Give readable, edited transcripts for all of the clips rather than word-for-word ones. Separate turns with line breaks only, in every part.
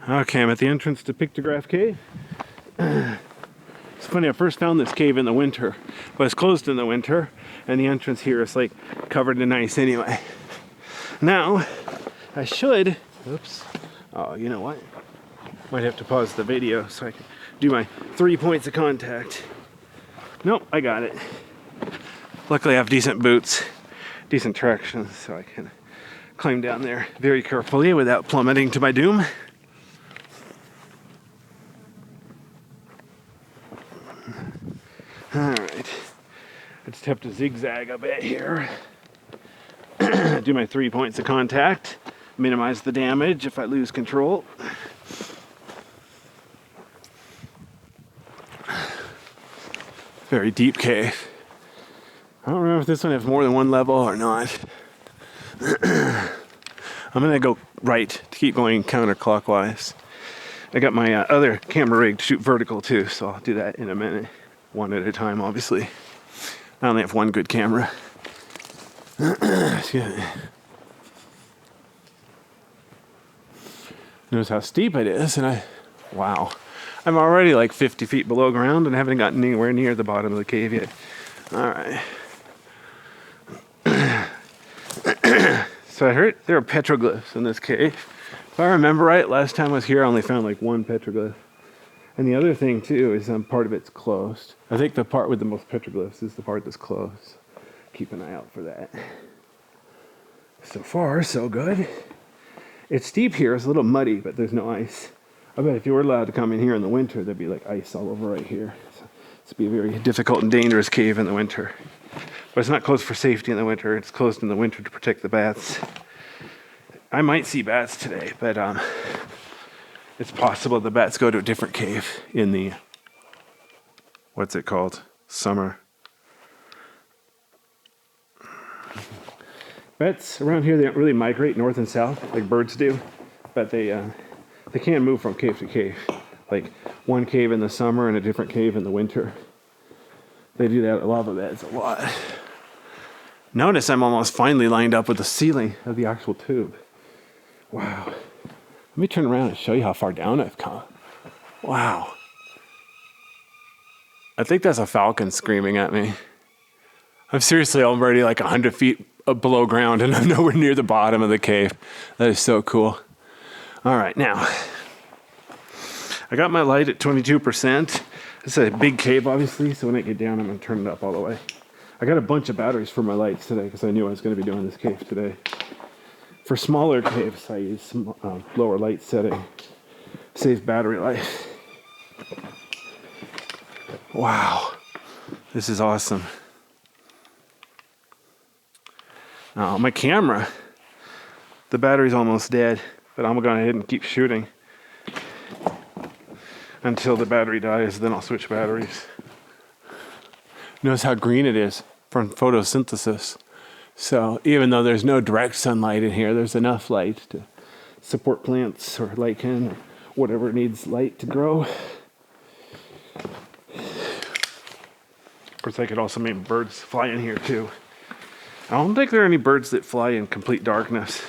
Okay, I'm at the entrance to Pictograph Cave. It's funny, I first found this cave in the winter, but it's closed in the winter, and the entrance here is like covered in ice anyway. Now, I should, oops, oh, you know what? Might have to pause the video so I can do my 3 points of contact. Nope, I got it. Luckily I have decent boots, decent traction, so I can climb down there very carefully without plummeting to my doom. Alright, I just have to zigzag a bit here. Do my 3 points of contact, minimize the damage if I lose control. Very deep cave. I don't remember if this one has more than one level or not. I'm gonna go right to keep going counterclockwise. I got my other camera rig to shoot vertical too, so I'll do that in a minute. One at a time, obviously. I only have one good camera. Notice how steep it is, and wow. I'm already like 50 feet below ground and haven't gotten anywhere near the bottom of the cave yet. All right. So I heard there are petroglyphs in this cave. If I remember right, last time I was here, I only found like one petroglyph. And the other thing too is part of it's closed. I think the part with the most petroglyphs is the part that's closed. Keep an eye out for that. So far, so good. It's steep here, it's a little muddy, but there's no ice. I bet if you were allowed to come in here in the winter, there'd be like ice all over right here. So it's be a very difficult and dangerous cave in the winter. But it's not closed for safety in the winter. It's closed in the winter to protect the bats. I might see bats today, but it's possible the bats go to a different cave in the, what's it called? Summer. Bats around here, they don't really migrate north and south like birds do, but they can move from cave to cave. Like one cave in the summer and a different cave in the winter. They do that at lava beds a lot. Notice I'm almost finally lined up with the ceiling of the actual tube. Wow. Let me turn around and show you how far down I've come. Wow. I think that's a falcon screaming at me. I'm seriously already like 100 feet below ground and I'm nowhere near the bottom of the cave. That is so cool. All right, now. I got my light at 22%. It's a big cave, obviously, so when I get down, I'm going to turn it up all the way. I got a bunch of batteries for my lights today because I knew I was going to be doing this cave today. For smaller caves, I use some lower light setting. Saves battery life. Wow. This is awesome. My camera, the battery's almost dead, but I'm going to go ahead and keep shooting until the battery dies, then I'll switch batteries. Notice how green it is from photosynthesis. So even though there's no direct sunlight in here, there's enough light to support plants or lichen or whatever needs light to grow. Of course, I could also make birds fly in here too. I don't think there are any birds that fly in complete darkness.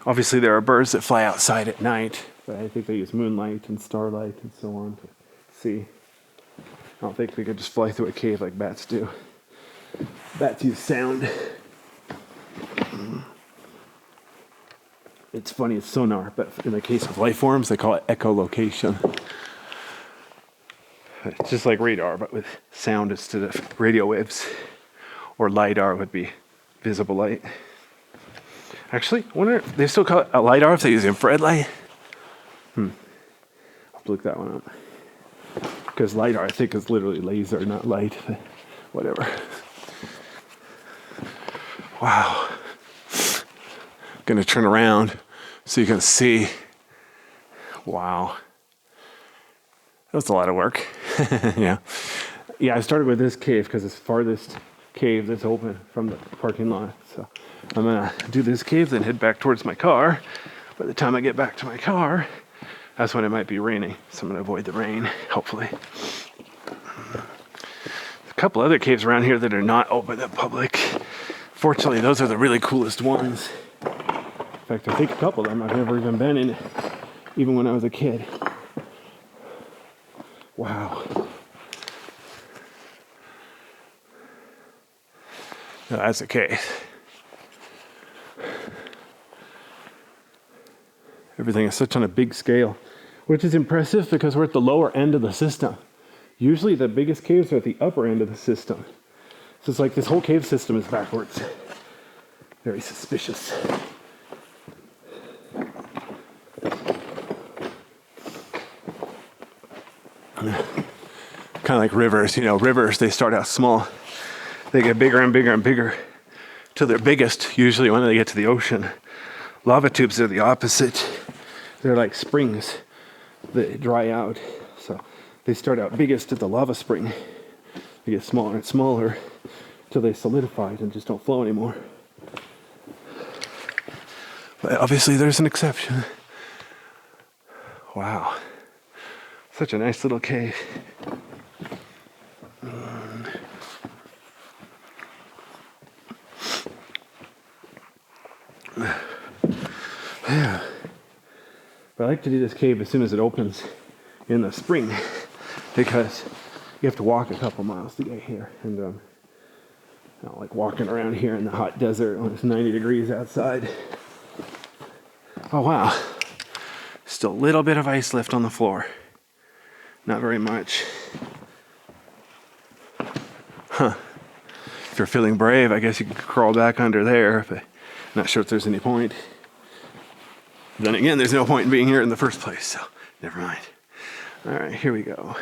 Obviously, there are birds that fly outside at night, but I think they use moonlight and starlight and so on to see. I don't think they could just fly through a cave like bats do. Bats use sound. It's funny, it's sonar, but in the case of life forms, they call it echolocation. It's just like radar, but with sound instead of radio waves. Or LiDAR would be visible light. Actually, I wonder if they still call it a LiDAR if they use infrared light. I'll look that one up. Because LiDAR, I think, is literally laser, not light. Whatever. Wow. I'm going to turn around so you can see. Wow. That was a lot of work. Yeah. Yeah, I started with this cave because it's the farthest cave that's open from the parking lot. So I'm going to do this cave, then head back towards my car. By the time I get back to my car, that's when it might be raining. So I'm going to avoid the rain, hopefully. A couple other caves around here that are not open to the public. Fortunately, those are the really coolest ones. In fact, I think a couple of them I've never even been even when I was a kid. Wow. Now that's a cave. Everything is such on a big scale, which is impressive because we're at the lower end of the system. Usually the biggest caves are at the upper end of the system. So it's like this whole cave system is backwards. Very suspicious. Kind of like rivers, you know, rivers, they start out small. They get bigger and bigger and bigger till they're biggest, usually when they get to the ocean. Lava tubes are the opposite. They're like springs that dry out. So they start out biggest at the lava spring. They get smaller and smaller till they solidify and just don't flow anymore. But obviously there's an exception. Wow. Such a nice little cave. Yeah. But I like to do this cave as soon as it opens in the spring because you have to walk a couple miles to get here. And you know, like walking around here in the hot desert when it's 90 degrees outside. Oh wow. Still a little bit of ice left on the floor. Not very much. Huh. If you're feeling brave, I guess you could crawl back under there, but I'm not sure if there's any point. Then again, there's no point in being here in the first place, so never mind. All right, here we go.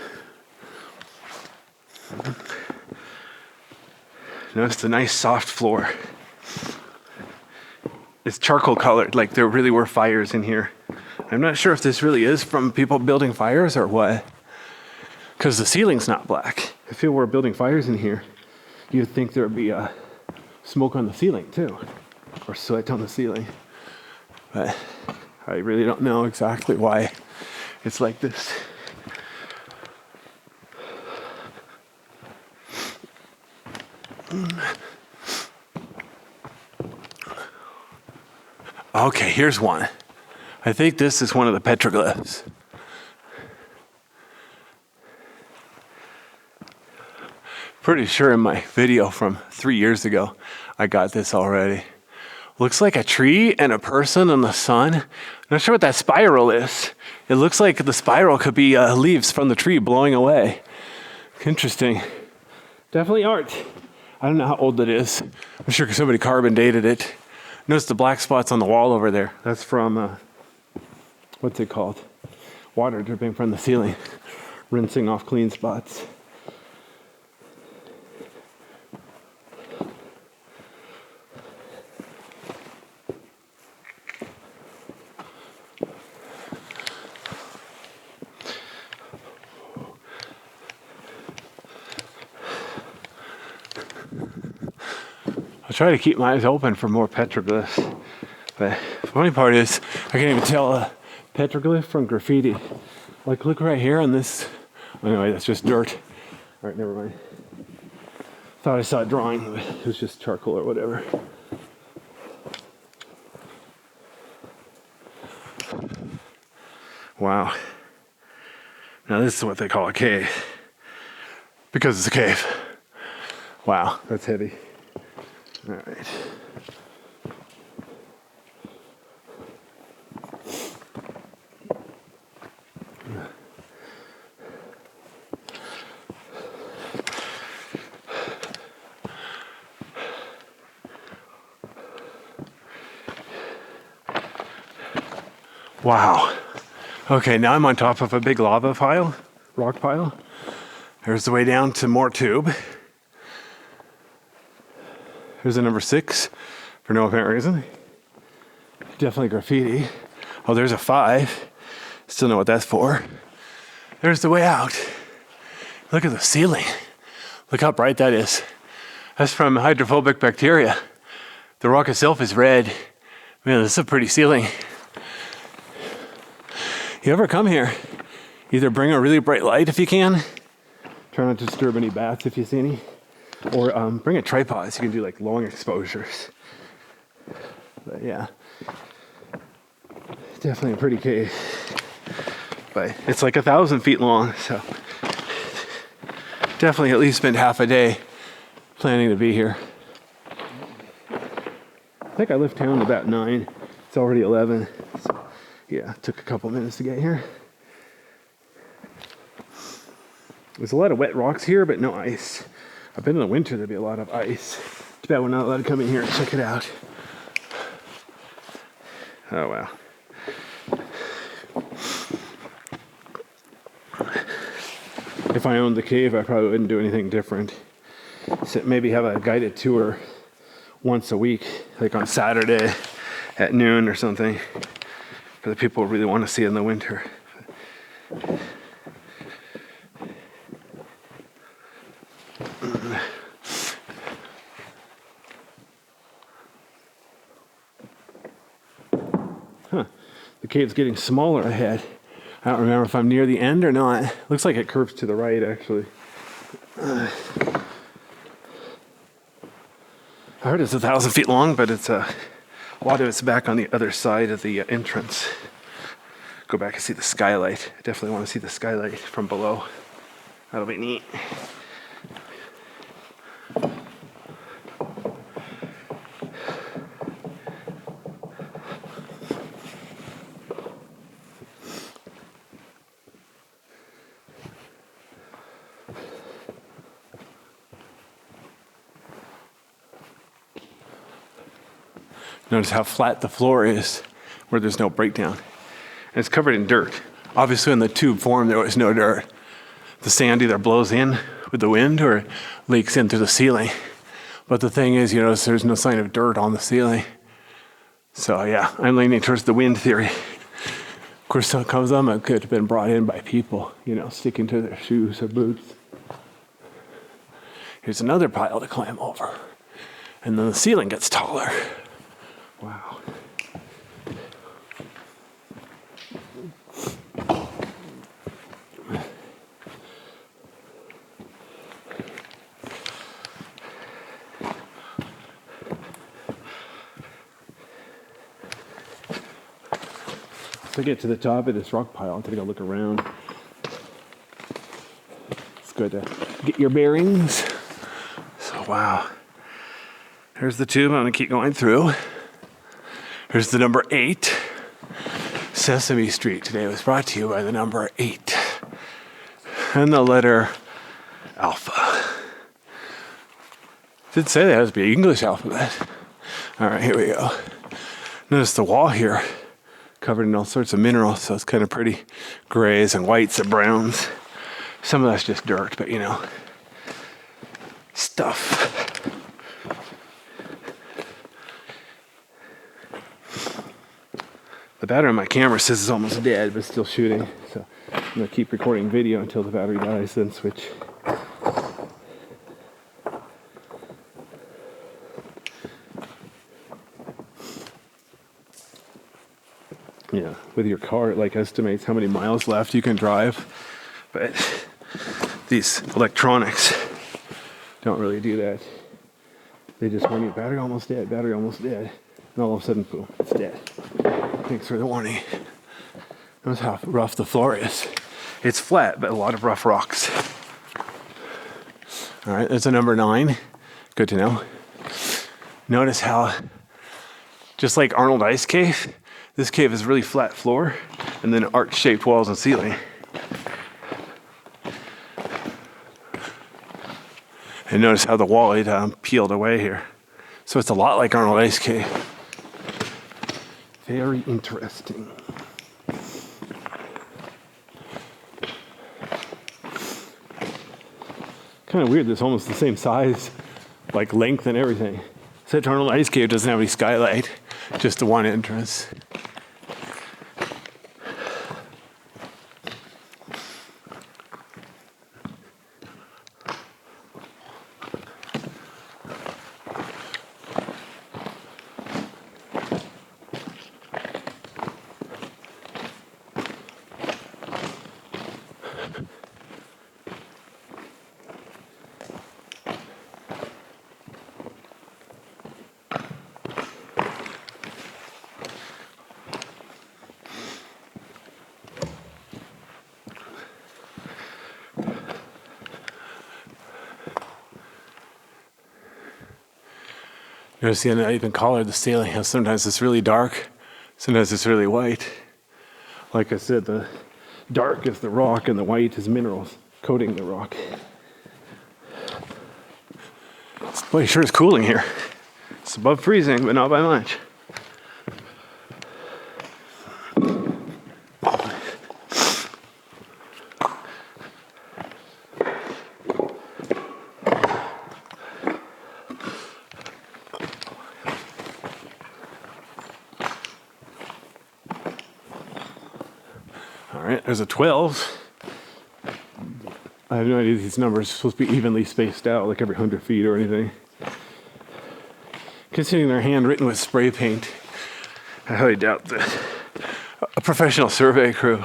Notice the nice soft floor. It's charcoal colored, like there really were fires in here. I'm not sure if this really is from people building fires or what, because the ceiling's not black. If people were building fires in here, you'd think there would be smoke on the ceiling too, or sweat on the ceiling. But I really don't know exactly why it's like this. Okay, here's one. I think this is one of the petroglyphs. Pretty sure in my video from 3 years ago, I got this already. Looks like a tree and a person in the sun. Not sure what that spiral is. It looks like the spiral could be leaves from the tree blowing away. Interesting. Definitely art. I don't know how old it is. I'm sure somebody carbon dated it. Notice the black spots on the wall over there. That's from, what's it called? Water dripping from the ceiling, rinsing off clean spots. I'll try to keep my eyes open for more petroglyphs. But the funny part is, I can't even tell a petroglyph from graffiti. Like, look right here on this. Anyway, that's just dirt. All right, never mind. Thought I saw a drawing, but it was just charcoal or whatever. Wow. Now this is what they call a cave. Because it's a cave. Wow, that's heavy. All right. Wow. Okay, now I'm on top of a big lava pile, rock pile. There's the way down to more tube. Here's a number 6 for no apparent reason. Definitely graffiti. Oh, there's a 5. Still know what that's for. There's the way out. Look at the ceiling. Look how bright that is. That's from hydrophobic bacteria. The rock itself is red. Man, this is a pretty ceiling. You ever come here, either bring a really bright light if you can. Try not to disturb any bats if you see any. Or bring a tripod so you can do like long exposures. But yeah, definitely a pretty cave. but it's like 1,000 feet long, so definitely at least spend half a day planning to be here. I think I left town about 9. It's already 11. So yeah, it took a couple minutes to get here. There's a lot of wet rocks here, but no ice. I bet in the winter there'd be a lot of ice. Too bad we're not allowed to come in here and check it out. Oh wow. If I owned the cave, I probably wouldn't do anything different. So maybe have a guided tour once a week, like on Saturday at noon or something, for the people who really want to see it in the winter. Huh. The cave's getting smaller ahead. I don't remember if I'm near the end or not. Looks like it curves to the right, actually. I heard it's 1,000 feet long, but it's a lot of it's back on the other side of the entrance. Go back and see the skylight. I definitely want to see the skylight from below. That'll be neat. Notice how flat the floor is where there's no breakdown. And it's covered in dirt. Obviously in the tube form there was no dirt. The sand either blows in with the wind or leaks into the ceiling. But the thing is, you notice there's no sign of dirt on the ceiling. So yeah, I'm leaning towards the wind theory. Of course, some of them could have been brought in by people, you know, sticking to their shoes or boots. Here's another pile to climb over. And then the ceiling gets taller. Wow. To get to the top of this rock pile, I'm gonna go look around. It's good to get your bearings. So wow. Here's the tube I'm gonna keep going through. Here's the number 8. Sesame Street today was brought to you by the number 8. And the letter Alpha. Did say that has to be an English alphabet. Alright, here we go. Notice the wall here, covered in all sorts of minerals, so it's kind of pretty. Grays and whites and browns. Some of that's just dirt, but you know, stuff. The battery on my camera says it's almost dead, but it's still shooting. So I'm gonna keep recording video until the battery dies, then switch. Yeah, with your car, it like estimates how many miles left you can drive. But these electronics don't really do that. They just warn you, battery almost dead, battery almost dead. And all of a sudden, boom, it's dead. Thanks for the warning. Notice how rough the floor is. It's flat, but a lot of rough rocks. All right, there's a number 9. Good to know. Notice how, just like Arnold Ice Cave, this cave is really flat floor and then arch-shaped walls and ceiling. And notice how the wall it peeled away here. So it's a lot like Arnold Ice Cave. Very interesting. Kind of weird, it's almost the same size, like length and everything. Such Arnold Ice Cave doesn't have any skylight, just the one entrance. Notice the uneven color of the ceiling. How sometimes it's really dark, sometimes it's really white. Like I said, the dark is the rock and the white is minerals coating the rock. This place sure is cooling here. It's above freezing, but not by much. All right, there's a 12. I have no idea these numbers are supposed to be evenly spaced out, like every 100 feet or anything. Considering they're handwritten with spray paint, I highly doubt that a professional survey crew,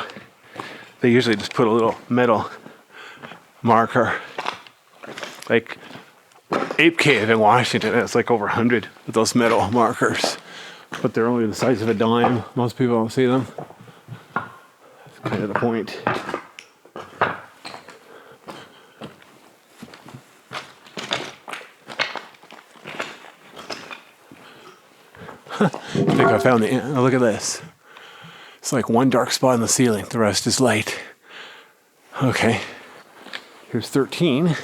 they usually just put a little metal marker. Like Ape Cave in Washington, it's like over 100 with those metal markers. But they're only the size of a dime. Most people don't see them. That's kind of the point. I think I found the end. Oh, look at this. It's like one dark spot in the ceiling. The rest is light. Okay. Here's 13.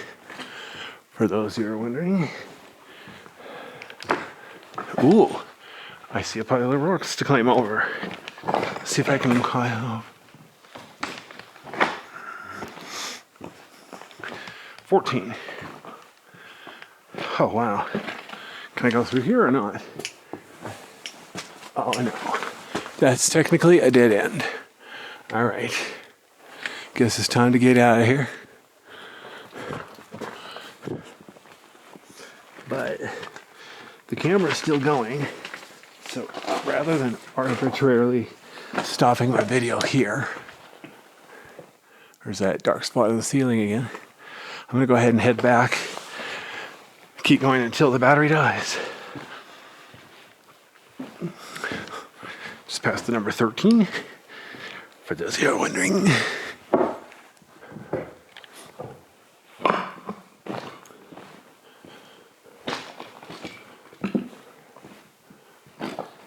For those who are wondering. Ooh. I see a pile of rocks to climb over. Let's see if I can climb up. 14. Oh, wow. Can I go through here or not? Oh, no. That's technically a dead end. All right. Guess it's time to get out of here. But the camera's still going. So rather than arbitrarily stopping my video here, there's that dark spot in the ceiling again. I'm going to go ahead and head back. Keep going until the battery dies. Just past the number 13, for those who are wondering.